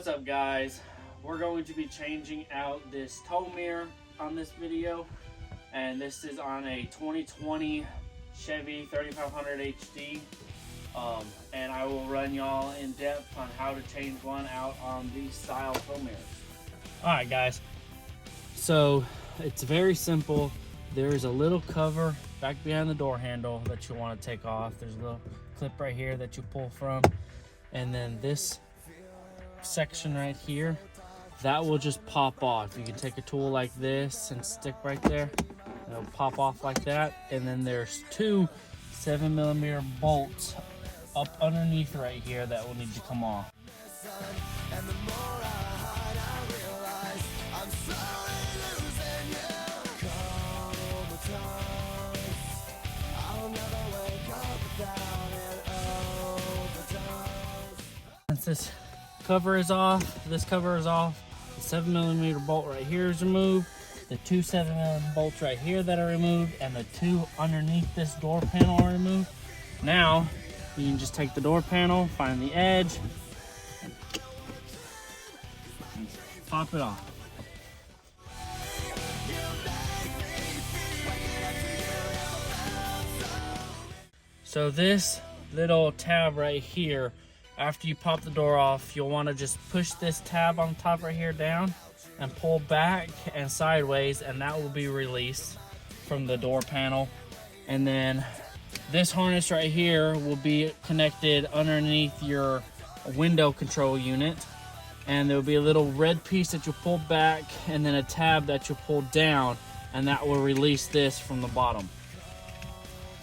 What's up, guys? We're going to be changing out this tow mirror on this video, and this is on a 2020 Chevy 3500 HD, and I will run y'all in depth on how to change one out on these style tow mirrors. Alright guys, so it's very simple. There's a little cover back behind the door handle that you want to take off. There's a little clip right here that you pull from, and then this section right here, that will just pop off. You can take a tool like this and stick right there, and it'll pop off like that. And then there's two 7mm bolts up underneath right here that will need to come off. Since this cover is off, the 7mm bolt right here is removed, the two 7mm bolts right here that are removed, and the two underneath this door panel are removed. Now you can just take the door panel, find the edge, and pop it off. So this little tab right here, after you pop the door off, you'll want to just push this tab on top right here down and pull back and sideways, and that will be released from the door panel. And then this harness right here will be connected underneath your window control unit, and there will be a little red piece that you pull back and then a tab that you pull down, and that will release this from the bottom.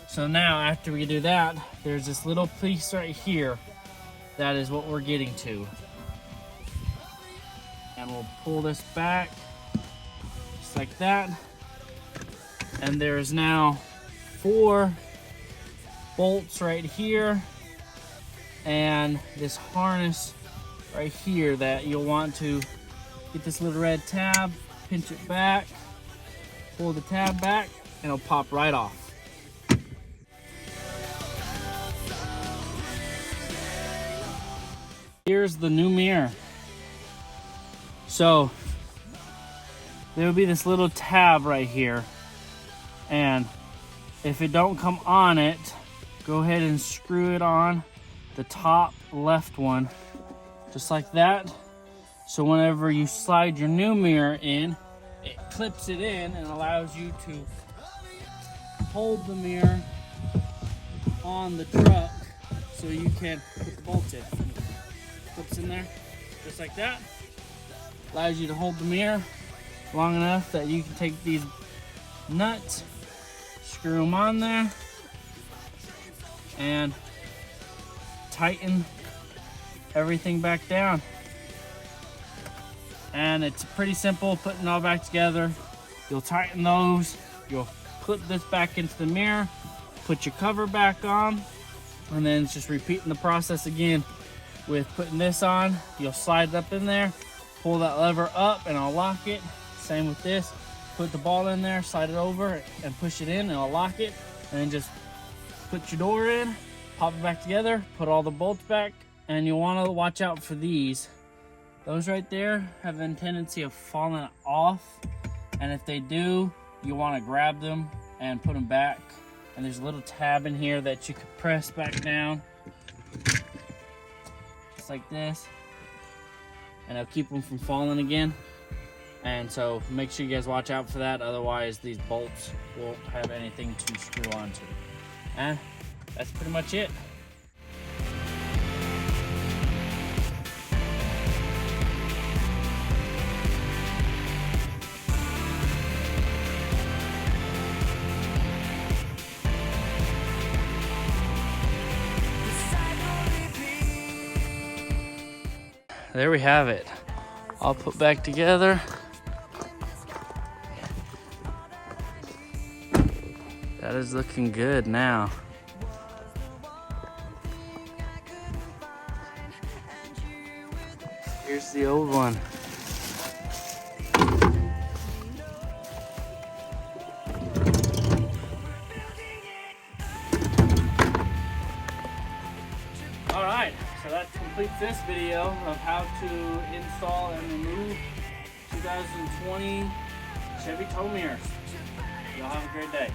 So now after we do that, there's this little piece right here. That is what we're getting to. And we'll pull this back just like that. And there's now 4 bolts right here and this harness right here that you'll want to get this little red tab, pinch it back, pull the tab back, and it'll pop right off. Here's the new mirror. So there will be this little tab right here, and if it don't come on it, go ahead and screw it on the top left one, just like that. So whenever you slide your new mirror in, it clips it in and allows you to hold the mirror on the truck so you can put the bolts in. Clips in there just like that. Allows you to hold the mirror long enough that you can take these nuts, screw them on there, and tighten everything back down. And it's pretty simple putting it all back together. You'll tighten those, you'll clip this back into the mirror, put your cover back on, and then it's just repeating the process again. With putting this on, you'll slide it up in there, pull that lever up and I'll lock it. Same with this, put the ball in there, slide it over and push it in and I'll lock it. And then just put your door in, pop it back together, put all the bolts back, and you'll want to watch out for these. Those right there have a tendency of falling off, and if they do, you want to grab them and put them back. And there's a little tab in here that you can press back down like this, and it'll keep them from falling again. And so make sure you guys watch out for that, otherwise these bolts won't have anything to screw onto. And that's pretty much it. There we have it, all put back together. That is looking good now. Here's the old one. All right, so that's complete concludes this video of how to install and remove 2020 Chevy tow mirrors. Y'all have a great day.